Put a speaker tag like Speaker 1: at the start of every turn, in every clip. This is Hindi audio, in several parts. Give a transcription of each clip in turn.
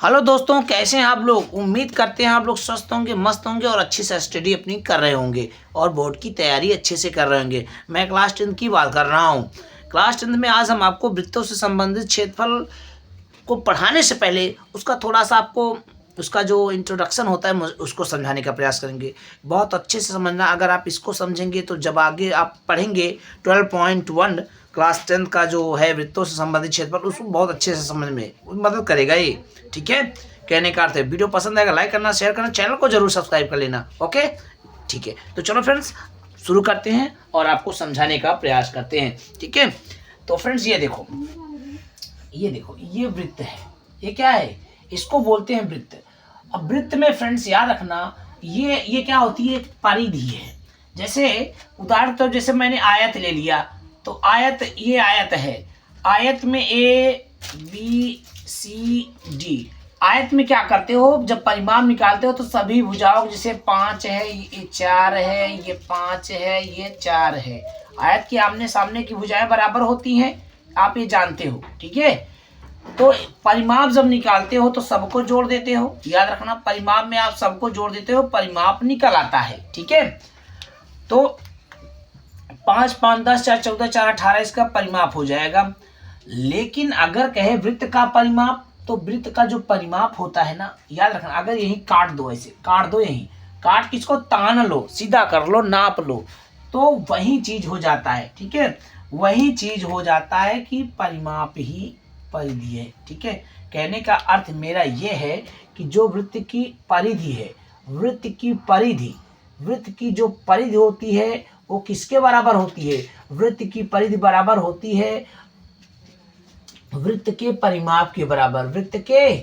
Speaker 1: हेलो दोस्तों, कैसे हैं आप लोग। उम्मीद करते हैं आप लोग स्वस्थ होंगे, मस्त होंगे और अच्छे से स्टडी अपनी कर रहे होंगे और बोर्ड की तैयारी अच्छे से कर रहे होंगे। मैं क्लास 10 की बात कर रहा हूं। क्लास 10 में आज हम आपको वृत्तों से संबंधित क्षेत्रफल को पढ़ाने से पहले उसका थोड़ा सा आपको उसका जो इंट्रोडक्शन होता है उसको समझाने का प्रयास करेंगे। बहुत अच्छे से समझना। अगर आप इसको समझेंगे तो जब आगे आप पढ़ेंगे 12.1 क्लास 10 का जो है वृत्तों से संबंधित क्षेत्रफल, उसको बहुत अच्छे से समझ में मदद करेगा ये। ठीक है, कहने का अर्थ है वीडियो पसंद आएगा लाइक करना, शेयर करना, चैनल को जरूर सब्सक्राइब कर लेना। ओके, ठीक है, तो चलो फ्रेंड्स शुरू करते हैं और आपको समझाने का प्रयास करते हैं। ठीक है, तो फ्रेंड्स ये देखो ये वृत्त है। ये क्या है? इसको बोलते हैं वृत्त। अब वृत्त में फ्रेंड्स याद रखना, ये क्या होती है? परिधि है। जैसे उदाहरण तो जैसे मैंने आयत ले लिया, तो आयत, ये आयत है। आयत में ए बी सी डी। आयत में क्या करते हो? जब परिमाप निकालते हो तो सभी भुजाओं, जैसे 5 है, ये 4 है, ये 5 है, ये 4 है। आयत के आमने सामने की भुजाएं बराबर होती हैं, आप ये जानते हो। ठीक है, तो परिमाप जब निकालते हो तो सबको जोड़ देते हो। याद रखना, परिमाप में आप सबको जोड़ देते हो, परिमाप निकल आता है। ठीक है, तो 5 5 10 4 14 4 18 इसका परिमाप हो जाएगा। लेकिन अगर कहे वृत्त का परिमाप, तो वृत्त का जो परिमाप होता है ना, याद रखना, अगर यही काट दो, ऐसे काट दो, यही काट के इसको तान लो, सीधा कर लो, नाप लो, तो वही चीज हो जाता है। ठीक है, वही चीज हो जाता है कि परिमाप ही परिधि है। ठीक है, कहने का अर्थ मेरा यह है कि जो वृत्त की परिधि है, वृत्त की जो परिधि होती है वो किसके बराबर होती है? वृत्त की परिधि बराबर होती है वृत्त के परिमाप के बराबर। वृत्त के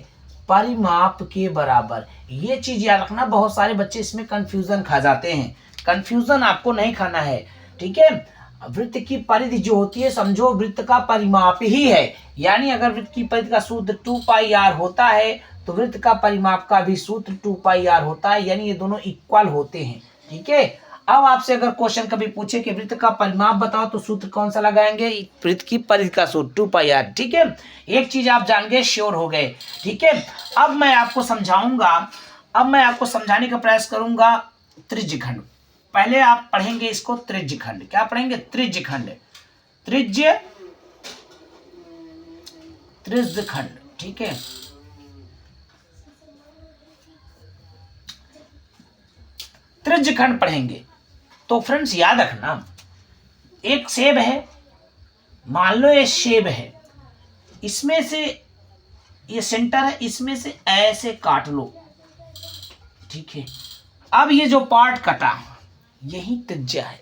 Speaker 1: परिमाप के बराबर, ये चीज याद रखना। बहुत सारे बच्चे इसमें कंफ्यूजन खा जाते हैं। कंफ्यूजन आपको नहीं खाना है। ठीक है, वृत्त की परिधि जो होती है, समझो वृत्त का परिमाप ही है। यानी अगर वृत्त की परिधि का सूत्र 2πr होता है तो वृत्त का परिमाप का भी सूत्र 2πr होता है, यानी ये दोनों इक्वल होते हैं। ठीक है, अब आपसे अगर क्वेश्चन कभी पूछे कि वृत्त का परिमाप बताओ, तो सूत्र कौन सा लगाएंगे? वृत्त की परिधि का सूत्र 2πr। ठीक है, एक चीज आप जान गए, श्योर हो गए। ठीक है, अब मैं आपको समझाने का प्रयास करूंगा त्रिज्यखंड। पहले आप पढ़ेंगे इसको त्रिज्यखंड। क्या पढ़ेंगे? त्रिज्यखंड। त्रिज्यखंड। ठीक है, त्रिज्यखंड पढ़ेंगे। तो फ्रेंड्स याद रखना, एक सेब है, मान लो ये सेब है, इसमें से ये सेंटर है, इसमें से ऐसे काट लो। ठीक है, अब ये जो पार्ट कटा, यही त्रिज्या है,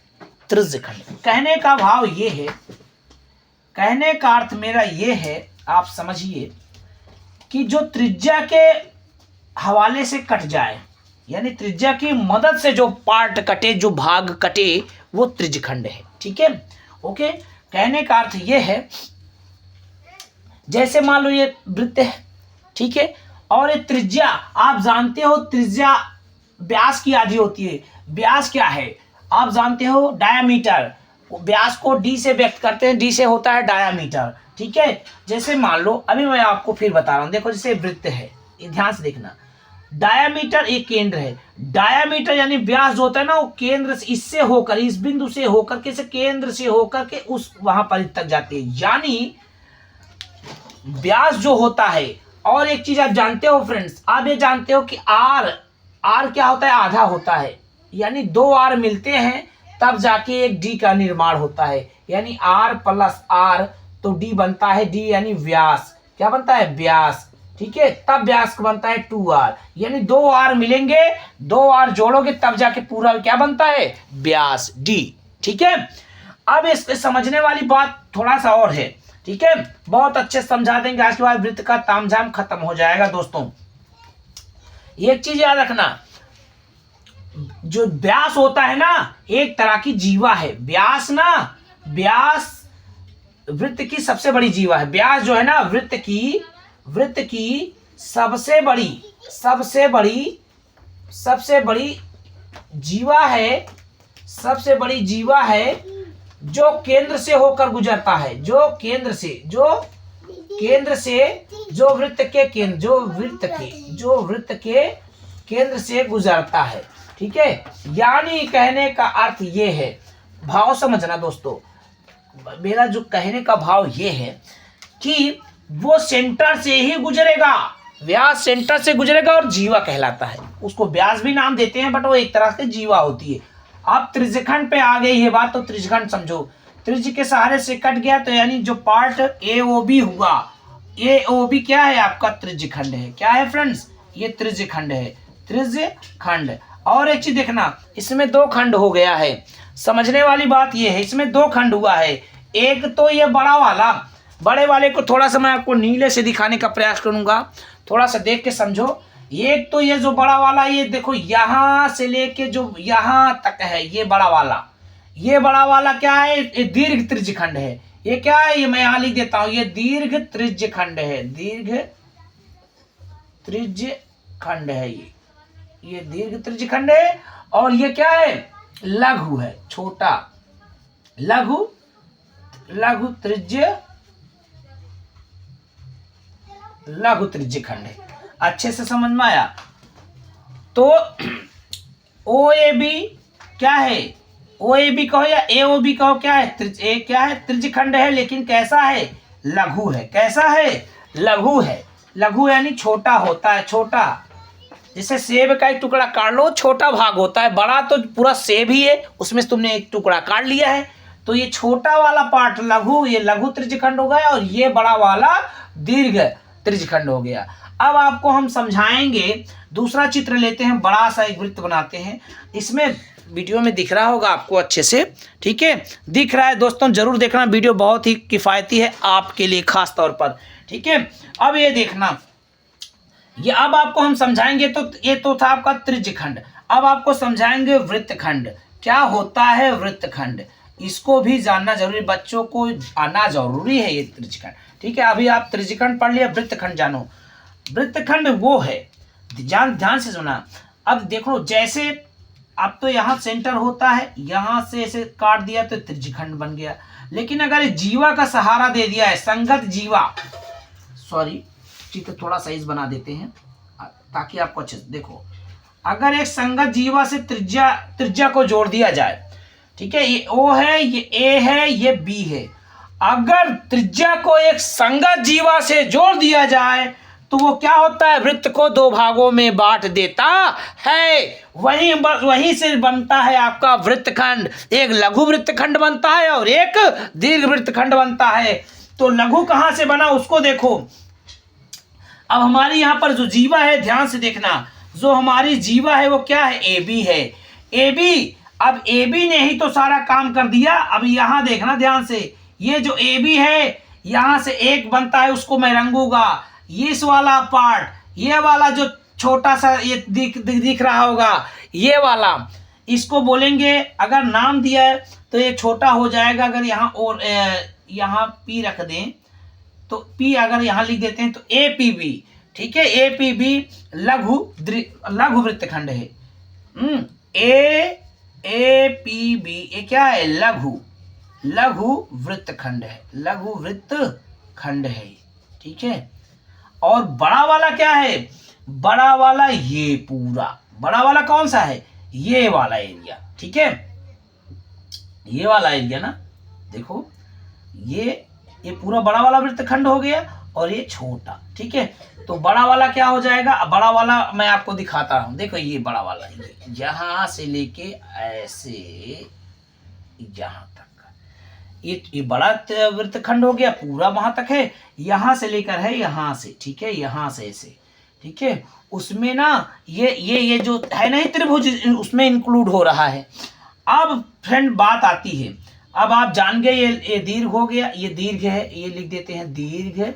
Speaker 1: त्रिज्यखंड। कहने का भाव ये है, कहने का अर्थ मेरा ये है, आप समझिए कि जो त्रिज्या के हवाले से कट जाए, यानी त्रिज्या की मदद से जो पार्ट कटे, जो भाग कटे, वो त्रिज्यखंड है। ठीक है, ओके। कहने का अर्थ ये है, जैसे मान लो ये वृत्त है, ठीक है, और ये त्रिज्या, आप जानते हो त्रिज्या व्यास की आधी होती है। व्यास क्या है आप जानते हो? डायामीटर। व्यास को डी से व्यक्त करते हैं, डी से होता है डायामीटर। ठीक है, जैसे मान लो, अभी मैं आपको फिर बता रहा हूं, देखो जैसे वृत्त है, ये ध्यान से देखना, डायामीटर एक केंद्र है। डायामीटर यानी व्यास जो होता है ना, वो केंद्र से, इससे होकर, इस बिंदु से होकर के, केंद्र से होकर के उस वहां परिधि तक जाती है, यानी व्यास जो होता है। और एक चीज आप जानते हो फ्रेंड्स, आप ये जानते हो कि आर क्या होता है? आधा होता है, यानी 2 आर मिलते हैं तब जाके एक डी का निर्माण होता है, यानी आर प्लस आर, तो डी बनता है, डी यानी व्यास। क्या बनता है? व्यास। ठीक है, तब व्यास बनता है 2r, यानी 2 आर मिलेंगे, 2 आर जोड़ोगे तब जाके पूरा क्या बनता है? व्यास, डी। ठीक है, अब इसके समझने वाली बात थोड़ा सा और है। ठीक है, बहुत अच्छे समझा देंगे, आज के बाद वृत्त का तामझाम खत्म हो जाएगा। दोस्तों एक चीज याद रखना, जो व्यास होता है ना, एक तरह की जीवा है। व्यास वृत्त की सबसे बड़ी जीवा है। व्यास जो है ना, वृत्त की सबसे बड़ी जीवा है, सबसे बड़ी जीवा है, जो केंद्र से होकर गुजरता है, जो केंद्र से, जो केंद्र से जो वृत्त के केंद्र से गुजरता है। ठीक है, यानी कहने का अर्थ ये है, भाव समझना दोस्तों, मेरा जो कहने का भाव ये है कि वो सेंटर से ही गुजरेगा, व्यास सेंटर से गुजरेगा और जीवा कहलाता है। उसको व्यास भी नाम देते हैं, बट वो एक तरह से जीवा होती है। अब त्रिज्यखंड पे आ गई है बात, तो त्रिज्यखंड समझो। त्रिज्य के सहारे से कट गया, तो यानी जो पार्ट AOB हुआ, AOB क्या है आपका? त्रिज्यखंड है। क्या है फ्रेंड्स? ये त्रिज्यखंड है, त्रिज्यखंड। और एक चीज देखना, इसमें 2 खंड हो गया है। समझने वाली बात ये है, इसमें 2 खंड हुआ है। एक तो ये बड़ा वाला, बड़े वाले को थोड़ा सा मैं आपको नीले से दिखाने का प्रयास करूंगा, थोड़ा सा देख के समझो। एक तो ये जो बड़ा वाला, ये देखो यहां से लेके जो यहां तक है, ये बड़ा वाला, ये बड़ा वाला क्या है? ये दीर्घ त्रिज्यखंड है। ये क्या है? ये मैं यहां लिख देता हूं, ये दीर्घ त्रिज्यखंड है, दीर्घ त्रिज्यखंड है। ये दीर्घ त्रिज्यखंड है। और ये क्या है? लघु है, छोटा, लघु त्रिज्यखंड है। अच्छे से समझ में आया? तो OAB क्या है? OAB कहो या AOB कहो, क्या है? क्या है? त्रिज्यखंड है, लेकिन कैसा है? लघु है। कैसा है? लघु है। लघु यानी छोटा होता है, छोटा। जैसे सेब का एक टुकड़ा काट लो, छोटा भाग होता है, बड़ा तो पूरा सेब ही है, उसमें से तुमने एक टुकड़ा काट लिया है, तो ये छोटा वाला पार्ट लघु, ये लघु त्रिज्यखंड हो गया, और ये बड़ा वाला दीर्घ त्रिज्यखंड हो गया। अब आपको हम समझाएंगे, दूसरा चित्र लेते हैं, बड़ा सा एक वृत्त बनाते हैं। इसमें वीडियो में दिख रहा होगा आपको अच्छे से, ठीक है? दिख रहा है दोस्तों, जरूर देखना, वीडियो बहुत ही किफ़ायती है आपके लिए खास तौर पर। ठीक है, अब ये देखना, ये अब आपको हम समझाएंगे। तो ये तो था आपका त्रिज्यखंड। अब आपको समझाएंगे वृत्तखंड। क्या होता है वृत्तखंड? इसको भी जानना जरूरी, बच्चों को आना जरूरी है ये त्रिज्यखंड। ठीक है, अभी आप त्रिज्यखंड पढ़ लिया, वृत्तखंड जानो। वृत्तखंड वो है, ध्यान से सुना। अब देखो, जैसे अब तो यहाँ सेंटर होता है, यहाँ से ऐसे काट दिया तो त्रिज्यखंड बन गया। लेकिन अगर जीवा का सहारा दे दिया है, संगत जीवा, सॉरी चित्र थोड़ा साइज बना देते हैं ताकि आपको अच्छे से देखो। अगर एक संगत जीवा से त्रिज्या को जोड़ दिया जाए, ठीक है, ये O है, ये A है, ये B है। अगर त्रिज्या को एक संगत जीवा से जोड़ दिया जाए तो वो क्या होता है? वृत्त को 2 भागों में बांट देता है। वहीं से बनता है आपका वृत्तखंड। एक लघु वृत्तखंड बनता है और एक दीर्घ वृत्तखंड बनता है। तो लघु कहां से बना उसको देखो। अब हमारी यहाँ पर जो जीवा है, ध्यान से देखना, जो हमारी जीवा है वो क्या है? AB है। AB, अब AB ने ही तो सारा काम कर दिया। अब यहाँ देखना ध्यान से, ये जो AB है, यहाँ से एक बनता है, उसको मैं रंगूंगा। ये इस वाला पार्ट, ये वाला जो छोटा सा ये दिख रहा होगा, ये वाला, इसको बोलेंगे, अगर नाम दिया है तो ये छोटा हो जाएगा। अगर यहाँ और यहाँ P रख दें तो P अगर यहाँ लिख देते हैं तो APB, ठीक है, APB लघु वृत्तखंड है। APB ये क्या है? लघु वृत्तखंड है, लघु वृत्तखंड है। ठीक है, और बड़ा वाला क्या है? बड़ा वाला ये पूरा, बड़ा वाला कौन सा है? ये वाला एरिया। ठीक है, ये वाला एरिया ना, देखो ये पूरा बड़ा वाला वृत्तखंड हो गया और ये छोटा। ठीक है, तो बड़ा वाला क्या हो जाएगा? बड़ा वाला मैं आपको दिखाता हूं, देखो ये बड़ा वाला, यहां से लेके ऐसे यहां तक, ये बड़ा वृत्तखंड हो गया, पूरा वहां तक है, यहां से लेकर है यहां से। ठीक है, यहां से ऐसे। ठीक है, उसमें ना ये जो है ना त्रिभुज, उसमें इंक्लूड हो रहा है। अब फ्रेंड बात आती है, अब आप जान गए ये दीर्घ हो गया, ये दीर्घ है, ये लिख देते हैं दीर्घ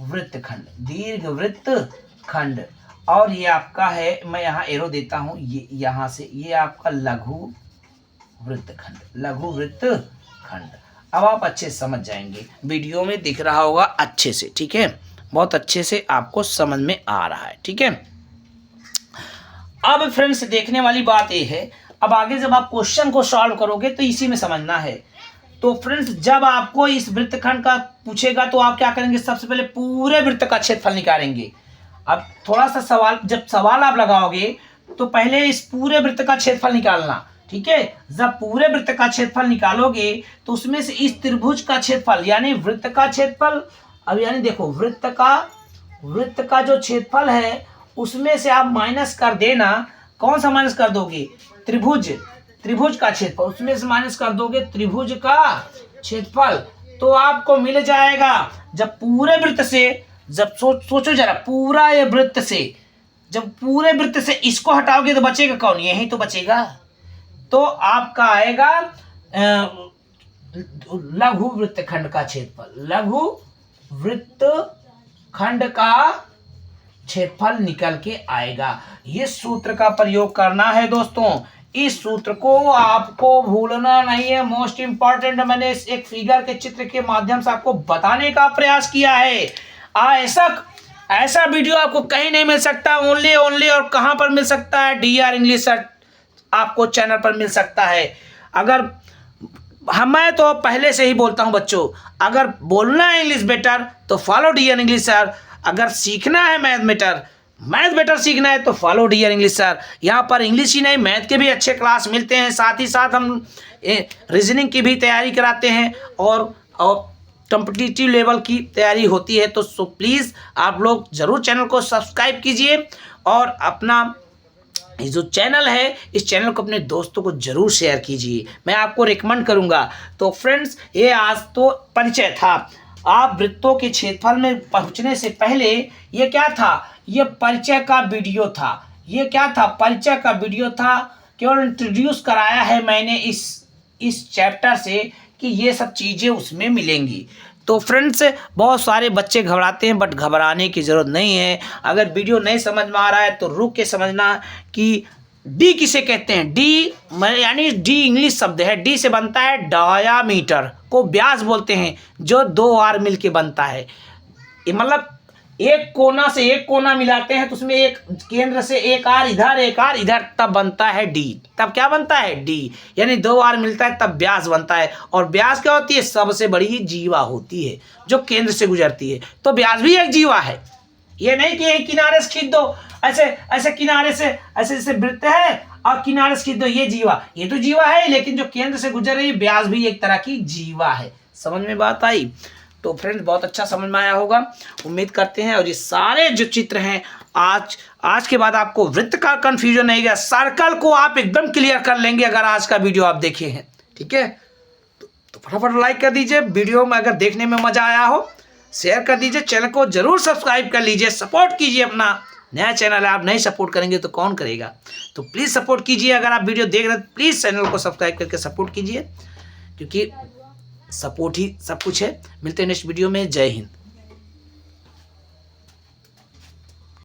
Speaker 1: वृत्तखंड, दीर्घ वृत्तखंड। और ये आपका है, मैं यहाँ एरो देता हूँ, ये यहाँ से, ये आपका लघु वृत्तखंड, लघु वृत्तखंड। अब आप अच्छे से समझ जाएंगे, वीडियो में दिख रहा होगा अच्छे से। ठीक है, बहुत अच्छे से आपको समझ में आ रहा है। ठीक है, अब फ्रेंड्स देखने वाली बात ये है, अब आगे जब आप क्वेश्चन को सॉल्व करोगे तो इसी में समझना है। तो फ्रेंड्स जब आपको इस वृत्तखंड का पूछेगा तो आप क्या करेंगे, सबसे पहले पूरे वृत्त का क्षेत्रफल निकालेंगे। अब थोड़ा सा सवाल, जब सवाल आप लगाओगे तो पहले इस पूरे वृत्त का क्षेत्रफल निकालना, ठीक है। जब पूरे वृत्त का क्षेत्रफल निकालोगे तो उसमें से इस त्रिभुज का क्षेत्रफल यानी वृत्त का क्षेत्रफल, अब यानी देखो वृत्त का जो क्षेत्रफल है उसमें से आप माइनस कर देना। कौन सा माइनस कर दोगे, त्रिभुज का क्षेत्रफल, उसमें से माइनस कर दोगे त्रिभुज का क्षेत्रफल, तो आपको मिल जाएगा। जब पूरे वृत्त से, जब सोचो जरा, पूरा ये वृत्त से, जब पूरे वृत्त से इसको हटाओगे तो बचेगा कौन, यही तो बचेगा। तो आपका आएगा लघु वृत्तखंड का क्षेत्रफल, लघु वृत्तखंड का क्षेत्रफल निकल के आएगा। ये सूत्र का प्रयोग करना है दोस्तों, इस सूत्र को आपको भूलना नहीं है। मोस्ट इंपॉर्टेंट, मैंने एक फिगर के चित्र के माध्यम से आपको बताने का प्रयास किया है। ऐसा वीडियो आपको कहीं नहीं मिल सकता, ओनली और कहां पर मिल सकता है, DR इंग्लिश आपको चैनल पर मिल सकता है। अगर मैं तो पहले से ही बोलता हूं बच्चों, अगर बोलना है इंग्लिश बेटर तो फॉलो DR इंग्लिश सर, अगर सीखना है मैथ बेटर सीखना है तो फॉलो DR इंग्लिश सर। यहाँ पर इंग्लिश ही नहीं, मैथ के भी अच्छे क्लास मिलते हैं, साथ ही साथ हम रीजनिंग की भी तैयारी कराते हैं और कॉम्पिटिटिव लेवल की तैयारी होती है। तो सो प्लीज़ आप लोग ज़रूर चैनल को सब्सक्राइब कीजिए और अपना ये जो चैनल है, इस चैनल को अपने दोस्तों को जरूर शेयर कीजिए, मैं आपको रिकमेंड करूंगा। तो फ्रेंड्स, ये आज तो परिचय था। आप वृत्तों के क्षेत्रफल में पहुंचने से पहले ये क्या था, ये परिचय का वीडियो था। ये क्या था, परिचय का वीडियो था, केवल इंट्रोड्यूस कराया है मैंने इस चैप्टर से कि ये सब चीज़ें उसमें मिलेंगी। तो फ्रेंड्स, बहुत सारे बच्चे घबराते हैं, बट घबराने की ज़रूरत नहीं है। अगर वीडियो नहीं समझ में आ रहा है तो रुक के समझना कि डी किसे कहते हैं। डी यानी डी इंग्लिश शब्द है, डी से बनता है डायामीटर, को व्यास बोलते हैं, जो 2 आर मिल के बनता है। ये मतलब एक कोना से एक कोना मिलाते हैं तो उसमें एक केंद्र से एक आर इधर, तब बनता है डी। तब क्या बनता है, डी, यानी 2 आर मिलता है तब व्यास बनता है। और व्यास क्या होती है, सबसे बड़ी जीवा होती है जो केंद्र से गुजरती है। तो व्यास भी एक जीवा है। ये नहीं कि किनारे से खींच दो, ऐसे किनारे से ऐसे जैसे वृत्त है और किनारे से खींच दो, ये जीवा, ये तो जीवा है, लेकिन जो केंद्र से गुजर रही है व्यास भी एक तरह की जीवा है। समझ में बात आई? तो फ्रेंड्स, बहुत अच्छा समझ में आया होगा, उम्मीद करते हैं। और ये सारे जो चित्र हैं, आज के बाद आपको वृत्त का कंफ्यूजन नहीं गया, सर्कल को आप एकदम क्लियर कर लेंगे अगर आज का वीडियो आप देखे हैं। ठीक है, तो फटाफट लाइक कर दीजिए। वीडियो में अगर देखने में मजा आया हो शेयर कर दीजिए, चैनल को जरूर सब्सक्राइब कर लीजिए, सपोर्ट कीजिए। अपना नया चैनल है, आप नहीं सपोर्ट करेंगे तो कौन करेगा। तो प्लीज़ सपोर्ट कीजिए। अगर आप वीडियो देख रहे हैं तो प्लीज़ चैनल को सब्सक्राइब करके सपोर्ट कीजिए, क्योंकि सपोर्ट ही सब कुछ है। मिलते हैं नेक्स्ट वीडियो में। जय हिंद।